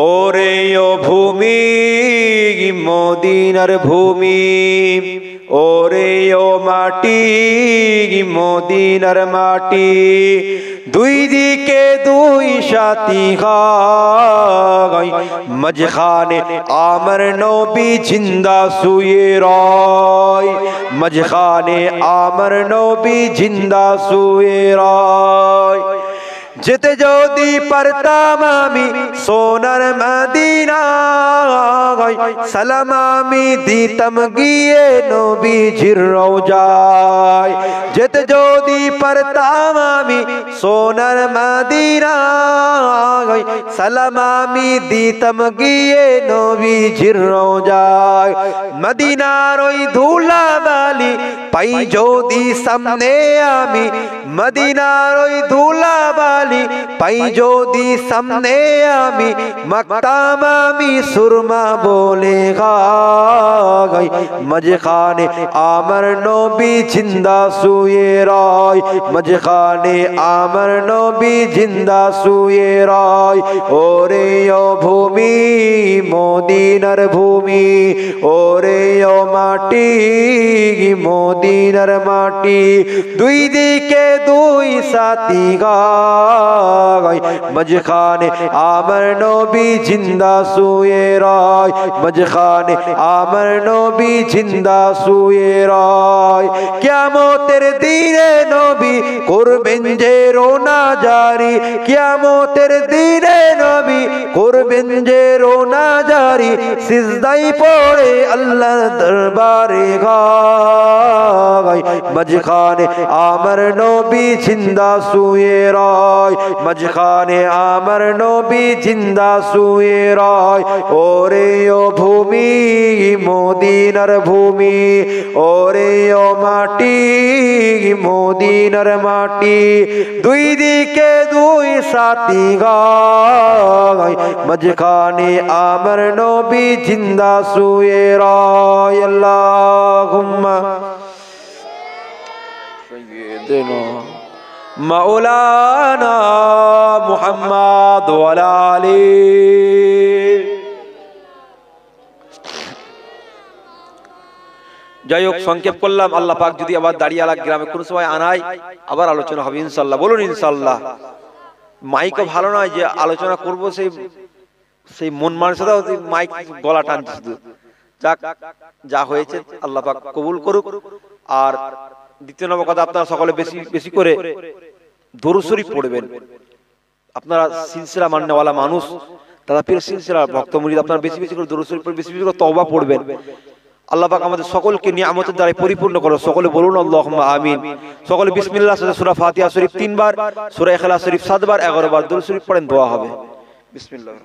ওরে ও ভূমি মদিনার ভূমি, ওরে ও মাটি মদিনার মাটি, দুই দিকে দুই সাথী গায়, মাঝখানে আমার নবী জিন্দা শুয়ে রয়, মাঝখানে আমার নবী জিন্দা শুয়ে রয়। যেতে যদি পারতাম আমি সোনার মদিনায়, সালাম আমি দিতাম গিয়ে নবীজির রওজায়। যেতে যদি পারতাম আমি সোনার মদিনায়, সালাম আমি দিতাম গিয়ে নবীজির রওজায়। মদিনার ওই ধুলাবালি পাই যদি সামনে আমি, মদিনার ওই ধুলাবালি পাই যদি সামনে আমি, মাখতাম আমি সুরমা বলে গায়, মাঝখানে আমার নবী জিন্দা শুয়ে রয়, মাঝখানে আমার নবী জিন্দা শুয়ে রয়। ওরে ও ভূমি মদিনার ভূমি, ওরে ও মাটি মদিনার মাটি, দুই দিকে দুই সাথী গায়, মাঝখানে আমার নবী জিন্দা শুয়ে রয়, মাঝখানে আমার নবী জিন্দা শুয়ে রয়। কিয়ামতের দিনে নবী করবেন যে রোনা জারি, কিয়ামতের দিনে নবী করবেন যে রোনা জারি, সিজদায় পড়ে আল্লাহর দরবারে গায়, মাঝখানে আমার নবী জিন্দা শুয়ে রয়, মাঝখানে আমার নবী জিন্দা শুয়ে রয়। ওরে ও ভূমি মদিনার ভূমি, ওরে ও মাটি মদিনার মাটি, দুই দিকে দুই সাথী গায়, মাঝখানে আমার নবী জিন্দা শুয়ে রয়। আল্লাহুম্মা সাইয়্যিদিনা মাওলানা মুহাম্মদ ওয়া আলা আলিহি। যাই হোক, সংক্ষেপ করলাম। আল্লাহ পাক যদি আবার দাঁড়িয়ালা গ্রামে কোন সময় আনায়, আবার আলোচনা হবে ইনশাআল্লাহ। বলুন ইনশাআল্লাহ। মাইকও ভালো নয় যে আলোচনা করব, সেই মন মানসিকতা মাইক গলা টানছে শুধু। যাক, যা হয়েছে আল্লাহ পাক কবুল করুক। আর দ্বিতীয় নম্বর কথা, আপনারা সকলে বেশি বেশি করে দরুদ শরীফ পড়বেন। আপনারা সিলসিলা মাননেওয়ালা মানুষ, তারা পীর সিলসিলার ভক্ত মুরিদ, আপনারা বেশি বেশি করে দরুদ শরীফ পড়বেন, বেশি বেশি করে তওবা পড়বেন। আল্লাহ পাক আমাদের সকলকে নিয়ামতের দ্বারা পরিপূর্ণ করো। সকলে বলুন আল্লাহুম্মা আমিন। সকলে বিসমিল্লাহ সাথে সূরা ফাতিহা শরীফ 3 বার, সূরা ইখলাস শরীফ 7 বার, 11 বার দরুদ শরীফ পড়েন, দোয়া হবে। বিসমিল্লাহ।